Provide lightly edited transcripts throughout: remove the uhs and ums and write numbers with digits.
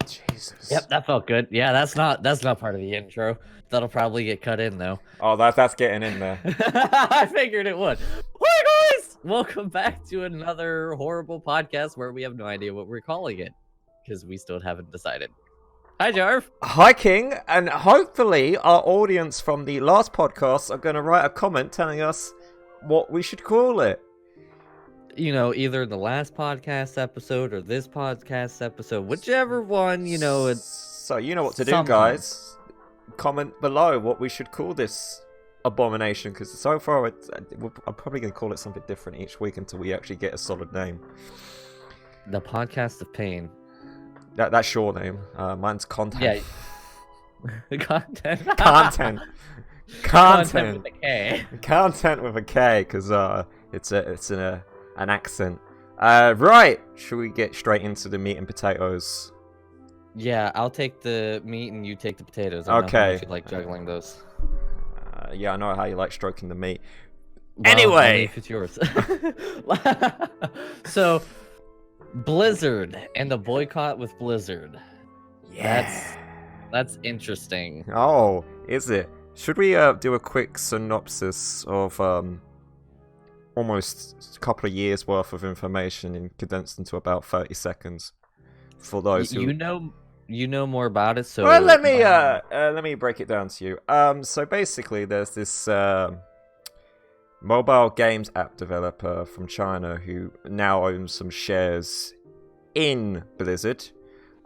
Jesus. Yep, that felt good. Yeah, that's not part of the intro. That'll probably get cut in though. Oh, that's getting in there. I figured it would. Hi guys, welcome back to another horrible podcast where we have no idea what we're calling it because we still haven't decided. Hi, Jarv. Hi, King, and hopefully our audience from the last podcast are going to write a comment telling us what we should call it. You know, either the last podcast episode or this podcast episode, whichever one, you know. It's so you know what to do, guys. Comment below what we should call this abomination, because so far I'm probably going to call it something different each week until we actually get a solid name. The podcast of pain. That's your name. Mine's content. Yeah. Content. Content. Content with a K. Content with a K, because it's an accent. Right. Should we get straight into the meat and potatoes? Yeah, I'll take the meat and you take the potatoes. Okay. If you like juggling those. Yeah, I know how you like stroking the meat. Well, anyway, if it's yours. So, Blizzard and the boycott with Blizzard. Yeah. That's interesting. Oh, is it? Should we do a quick synopsis of almost a couple of years worth of information and condensed into about 30 seconds for those who you know more about it, so well, let me break it down to you. So basically there's this mobile games app developer from China who now owns some shares in Blizzard.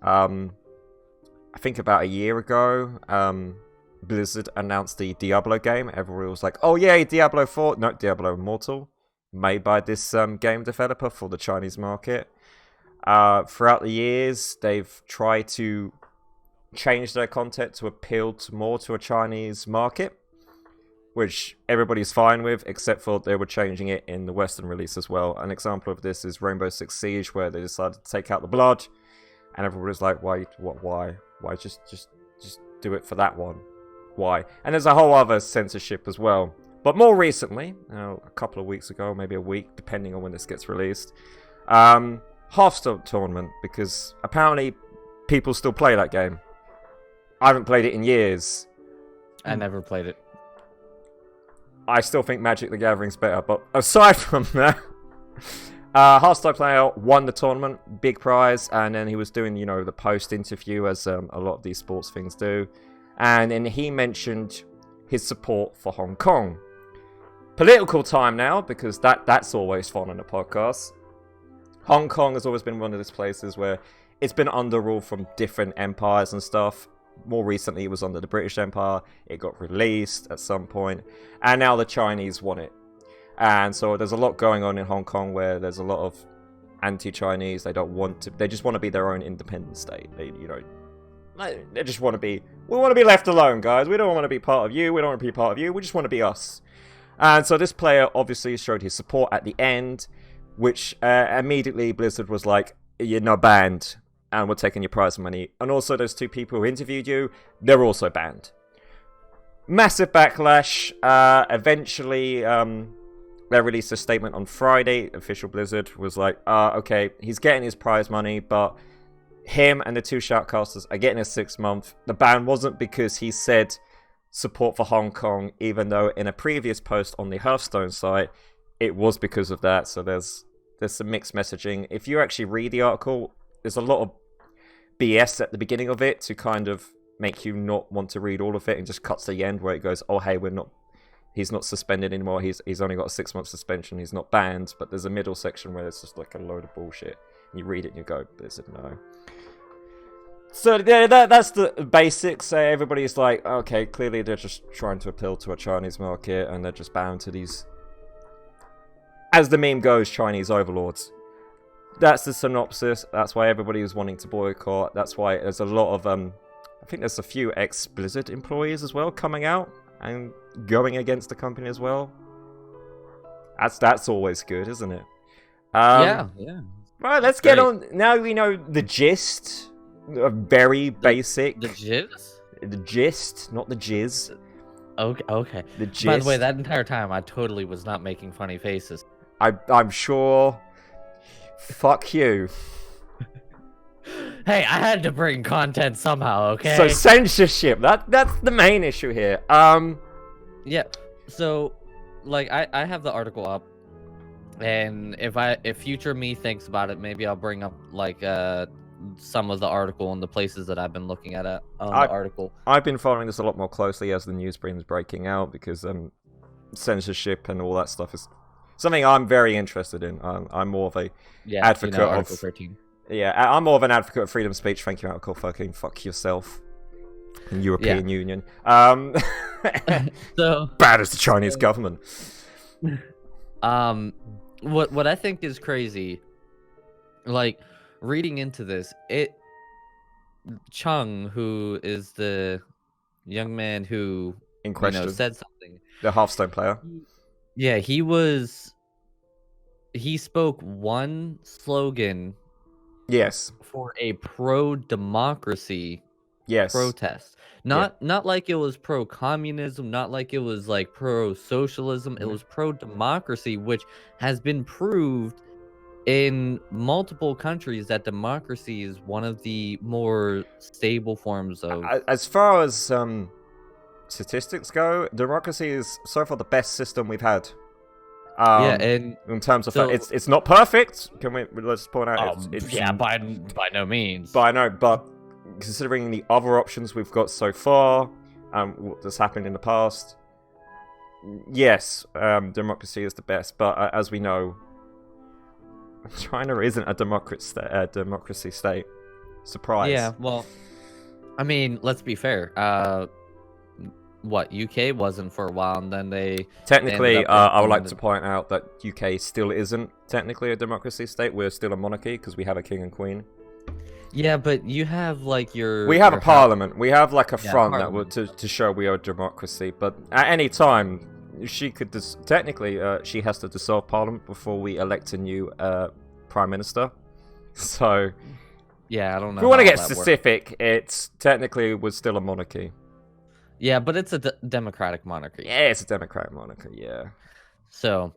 I think about a year ago, Blizzard announced the Diablo game. Everyone was like, oh yeah, Diablo 4, no, Diablo Immortal, made by this game developer for the Chinese market. Throughout the years, they've tried to change their content to appeal more to a Chinese market, which everybody's fine with, except for they were changing it in the Western release as well. An example of this is Rainbow Six Siege, where they decided to take out the blood, and everybody's like, why, just do it for that one. Why? And there's a whole other censorship as well. But more recently, a couple of weeks ago, maybe a week, depending on when this gets released, Hearthstone tournament, because apparently people still play that game. I haven't played it in years. I never played it. I still think Magic the Gathering's better, but aside from that, Hearthstone player won the tournament, big prize, and then he was doing, the post-interview, as a lot of these sports things do, and then he mentioned his support for Hong Kong. Political time now, because that's always fun on a podcast. Hong Kong has always been one of those places where it's been under rule from different empires and stuff. More recently, it was under the British Empire. It got released at some point, and now the Chinese want it. And so there's a lot going on in Hong Kong where there's a lot of anti-Chinese. They don't want to. They just want to be their own independent state. They just want to be. We want to be left alone, guys. We don't want to be part of you. We don't want to be part of you. We just want to be us. And so this player obviously showed his support at the end, which immediately Blizzard was like, you're not banned, and we're taking your prize money. And also those two people who interviewed you, they're also banned. Massive backlash. Eventually, they released a statement on Friday. Official Blizzard was like, okay, he's getting his prize money, but him and the two shoutcasters are getting a 6-month. The ban wasn't because he said support for Hong Kong, even though in a previous post on the Hearthstone site, it was because of that. So there's some mixed messaging. If you actually read the article, there's a lot of BS at the beginning of it to kind of make you not want to read all of it, and just cuts to the end where it goes, oh hey, he's not suspended anymore, he's only got a 6-month suspension, he's not banned. But there's a middle section where it's just like a load of bullshit. You read it and you go, Blizzard, no. So yeah, that's the basics. Everybody's like, okay, clearly they're just trying to appeal to a Chinese market, and they're just bound to these, as the meme goes, Chinese overlords. That's the synopsis. That's why everybody is wanting to boycott. That's why there's a lot of, I think there's a few ex-Blizzard employees as well coming out and going against the company as well. That's always good, isn't it? Yeah. Right, let's get on. Now we know the gist. A very basic. The jizz? The gist, not the jizz. Okay. The gist. By the way, that entire time I totally was not making funny faces. I'm sure. Fuck you. Hey, I had to bring content somehow, okay? So censorship. That's the main issue here. Yeah. So, like, I have the article up, and if future me thinks about it, maybe I'll bring up like some of the article and the places that I've been looking at on the article. I've been following this a lot more closely as the news brings breaking out because censorship and all that stuff is something I'm very interested in. I'm more of a advocate Article of 13. Yeah, I'm more of an advocate of freedom of speech. Thank you, Article fucking fuck yourself. European Union. So bad as the Chinese government. What I think is crazy, like reading into this, Chung, who is the young man who In question, said something, the Hearthstone player. Yeah, he spoke one slogan. Yes. For a pro-democracy protest. Not like it was pro-communism, not like it was like pro-socialism. It was pro-democracy, which has been proved in multiple countries that democracy is one of the more stable forms of... As far as statistics go, democracy is so far the best system we've had. And in terms of it's not perfect. Let's point out? By no means. But considering the other options we've got so far, what has happened in the past, yes, democracy is the best. But as we know, China isn't a democracy state. Surprise. Yeah. Well, I mean, let's be fair. UK wasn't for a while, and then they technically I would like to point out that UK still isn't technically a democracy state. We're still a monarchy because we have a king and queen. Yeah, but you have like we have a parliament. We have like a front that would to show we are a democracy. But at any time, she could technically she has to dissolve parliament before we elect a new prime minister. So yeah, I don't know. If we want to get specific, it's technically was still a monarchy. Yeah, but it's a democratic monarchy. Yeah, it's a democratic monarchy, yeah. So,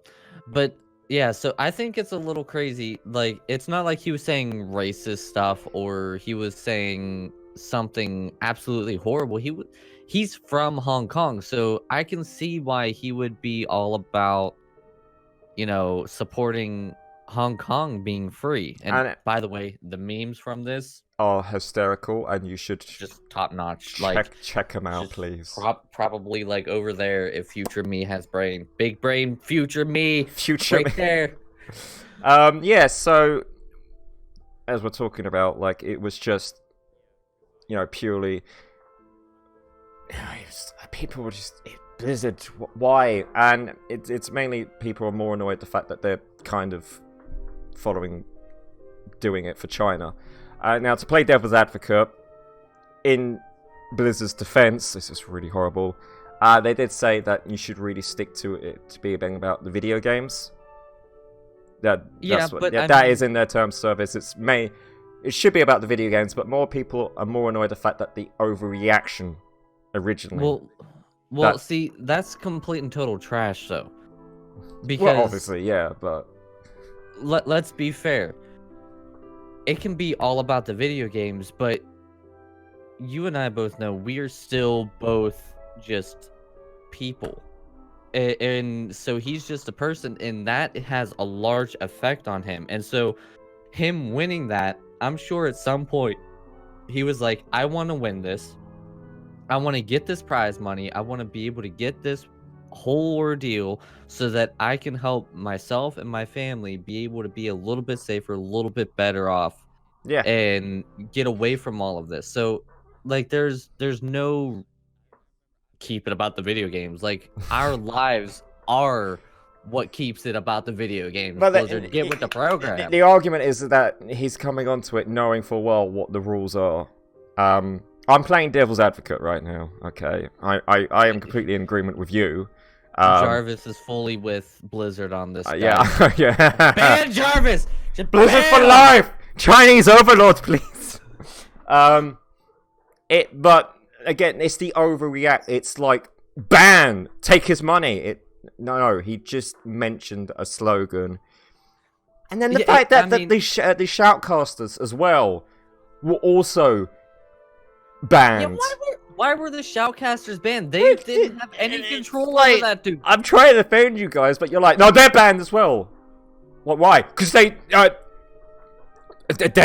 but yeah, so I think it's a little crazy. Like, it's not like he was saying racist stuff or he was saying something absolutely horrible. He's from Hong Kong, so I can see why he would be all about, supporting Hong Kong being free. And by the way, the memes from this are hysterical, and you should just top notch. Check them out, please. Probably like over there if future me has brain, big brain, future me, right there. Yeah. So as we're talking about, like it was just, purely. People were just Blizzard. Why? And it's mainly people are more annoyed at the fact that they're kind of doing it for China. Now, to play devil's advocate, in Blizzard's defense, this is really horrible, they did say that you should really stick to it to be about the video games. That is in their terms of service. It should be about the video games, but more people are more annoyed at the fact that the overreaction originally. Well, see, that's complete and total trash, though. Because obviously, yeah, but let's be fair. It can be all about the video games, but you and I both know we are still both just people. And so he's just a person, and that has a large effect on him. And so him winning that, I'm sure at some point he was like, I want to win this. I want to get this prize money. I want to be able to get this whole ordeal so that I can help myself and my family be able to be a little bit safer, a little bit better off, and get away from all of this. So like there's no keep it about the video games. Like our lives are what keeps it about the video games. But get with the program. The argument is that he's coming onto it knowing full well what the rules are. I'm playing devil's advocate right now, okay? I am completely in agreement with you. Jarvis is fully with Blizzard on this. Yeah, yeah. Ban Jarvis! Just Blizzard for life! Chinese overlords, please! But, again, it's the overreact. It's like, ban! Take his money! No, he just mentioned a slogan. And then the fact that the shoutcasters as well were also Yeah, banned. why were the shoutcasters banned? They didn't have any control over that, dude. I'm trying to defend you guys, but you're like, no, they're banned as well. What? Why? Because they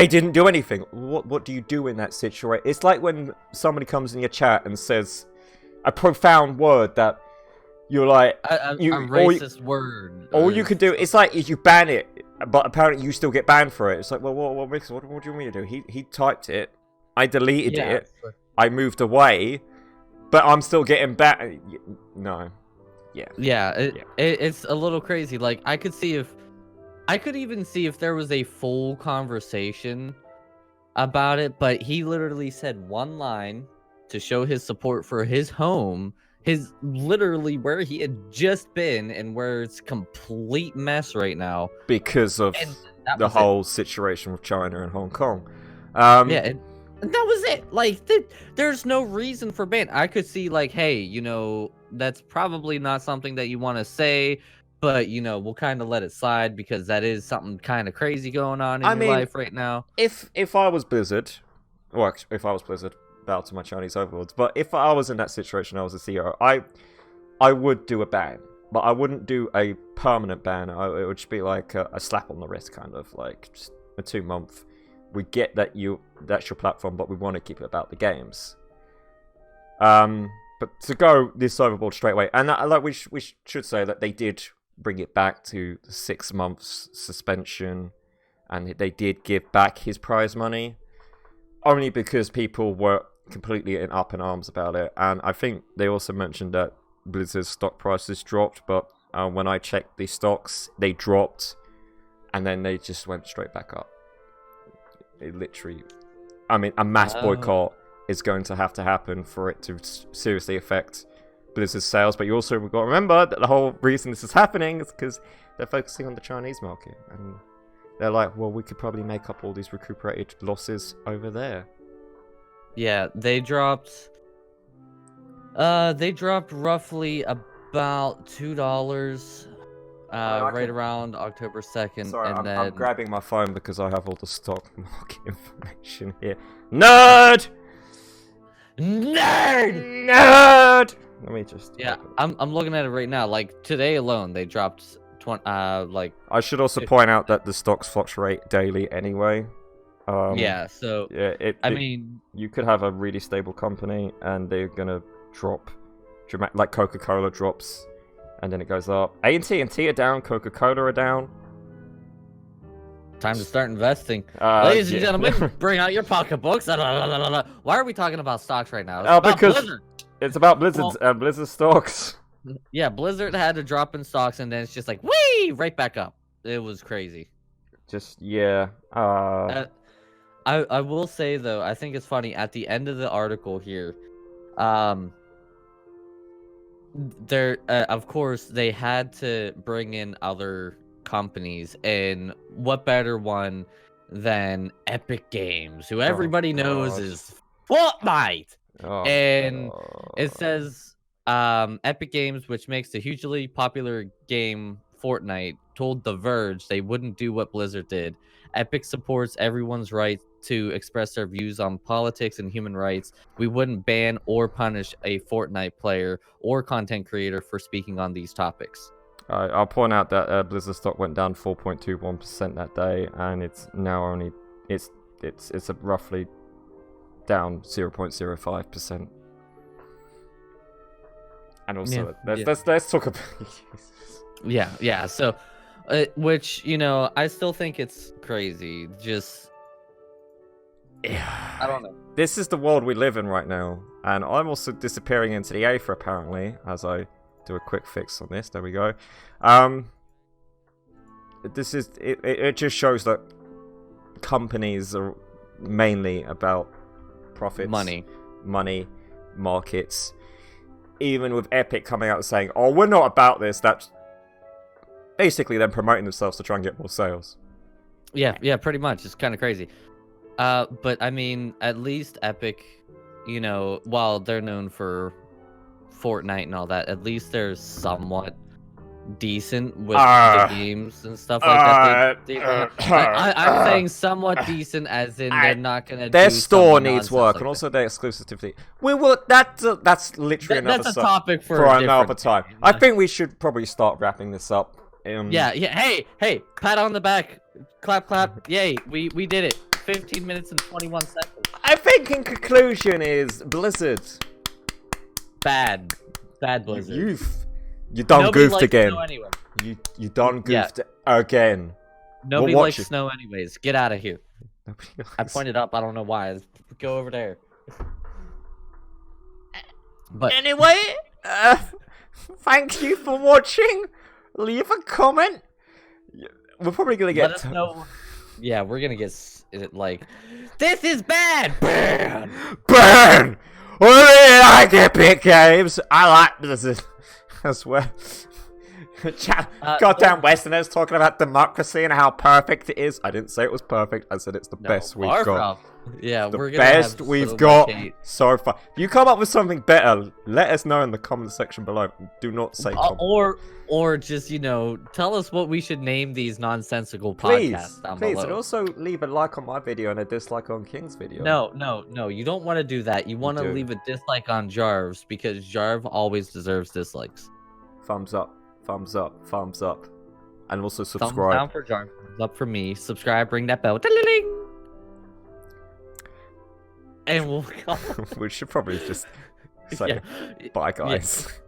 didn't do anything. What do you do in that situation? It's like when somebody comes in your chat and says a profound word that you're like, A racist word. All you can do, it's like if you ban it, but apparently you still get banned for it. It's like, well, what do you want me to do? He typed it, I deleted it, I moved away, but I'm still getting banned. No. Yeah. It's a little crazy. Like, I could even see if there was a full conversation about it, but he literally said one line to show his support for his home, literally where he had just been and where it's complete mess right now. Because of the whole situation with China and Hong Kong. And that was it. Like, there's no reason for ban. I could see, like, hey, you know, that's probably not something that you want to say, but, you know, we'll kind of let it slide because that is something kind of crazy going on in your life right now. If I was Blizzard, well, if I was Blizzard, bow to my Chinese overlords, but if I was in that situation, I was a CEO, I would do a ban, but I wouldn't do a permanent ban. It would just be like a slap on the wrist, kind of, like just a 2-month. We get that that's your platform, but we want to keep it about the games. But to go this overboard straight away, and like we should say that they did bring it back to the 6 months suspension, and they did give back his prize money, only because people were completely up in arms about it. And I think they also mentioned that Blizzard's stock prices dropped, but when I checked the stocks, they dropped, and then they just went straight back up. It literally, I mean, a mass boycott is going to happen for it to seriously affect Blizzard's sales. But you also got to remember that the whole reason this is happening is because they're focusing on the Chinese market, and they're like, well, we could probably make up all these recuperated losses over there. Yeah, they dropped roughly about $2 right around October 2nd. Sorry, and I'm grabbing my phone because I have all the stock market information here. Nerd! Let me just... Yeah, I'm looking at it right now. Like, today alone, they dropped like... I should also point out that the stocks fluctuate daily anyway. Yeah, so... Yeah, I mean... You could have a really stable company, and they're gonna drop... Like Coca-Cola drops, and then it goes up. AT&T are down, Coca-Cola are down. Time to start investing. Ladies and gentlemen, bring out your pocketbooks. Why are we talking about stocks right now? It's because Blizzard. It's about Blizzard stocks. Yeah, Blizzard had to drop in stocks, and then it's just like, whee! Right back up. It was crazy. Just, yeah. I will say, though, I think it's funny. At the end of the article here, of course, they had to bring in other companies, and what better one than Epic Games, who everybody knows is Fortnite. It says Epic Games, which makes the hugely popular game Fortnite, told The Verge they wouldn't do what Blizzard did. Epic supports everyone's right to express their views on politics and human rights. We wouldn't ban or punish a Fortnite player or content creator for speaking on these topics. I'll point out that Blizzard stock went down 4.21% that day, and it's now only it's roughly down 0.05%. And also, let's talk about. Yeah. So, which, you know, I still think it's crazy. Just, I don't know. This is the world we live in right now, and I'm also disappearing into the Aether apparently as I do a quick fix on this. There we go. This is it just shows that companies are mainly about profits, money, markets. Even with Epic coming out and saying, "Oh, we're not about this," that's basically them promoting themselves to try and get more sales. Yeah, pretty much. It's kind of crazy. But I mean, at least Epic, you know, while they're known for Fortnite and all that, at least they're somewhat decent with the games and stuff like that. I'm saying somewhat decent, as in they're not gonna. Their do store some needs nonsense work, like and that. also their exclusivity. We will. That's literally another That's a topic for another time. I think we should probably start wrapping this up. Yeah. Hey, pat on the back, clap, yay, we did it. 15 minutes and 21 seconds. I think in conclusion is Blizzard. Bad Blizzard. You done Nobody goofed likes again. snow anyway. You done goofed again. Nobody We'll likes watch it. snow anyways. Get out of here. I pointed up. I don't know why. Go over there. But anyway, thank you for watching. Leave a comment. We're probably gonna get. Let us know. Yeah, we're gonna get like, this is bad. Burn. I get big games. I like Blizzard. I swear. Goddamn Westerners talking about democracy and how perfect it is. I didn't say it was perfect. I said it's the best we've got. Yeah, the we're gonna best have we've so got much hate. so far. If you come up with something better, let us know in the comment section below. Do not say or just, tell us what we should name these nonsensical podcasts down below. And also leave a like on my video and a dislike on King's video. No, you don't want to do that. You want to leave a dislike on Jarv's, because Jarv always deserves dislikes. Thumbs up, thumbs up, thumbs up. And also subscribe. Thumbs down for Jarv, thumbs up for me. Subscribe, ring that bell. Ding-a-ling. And we'll we should probably just say bye, guys.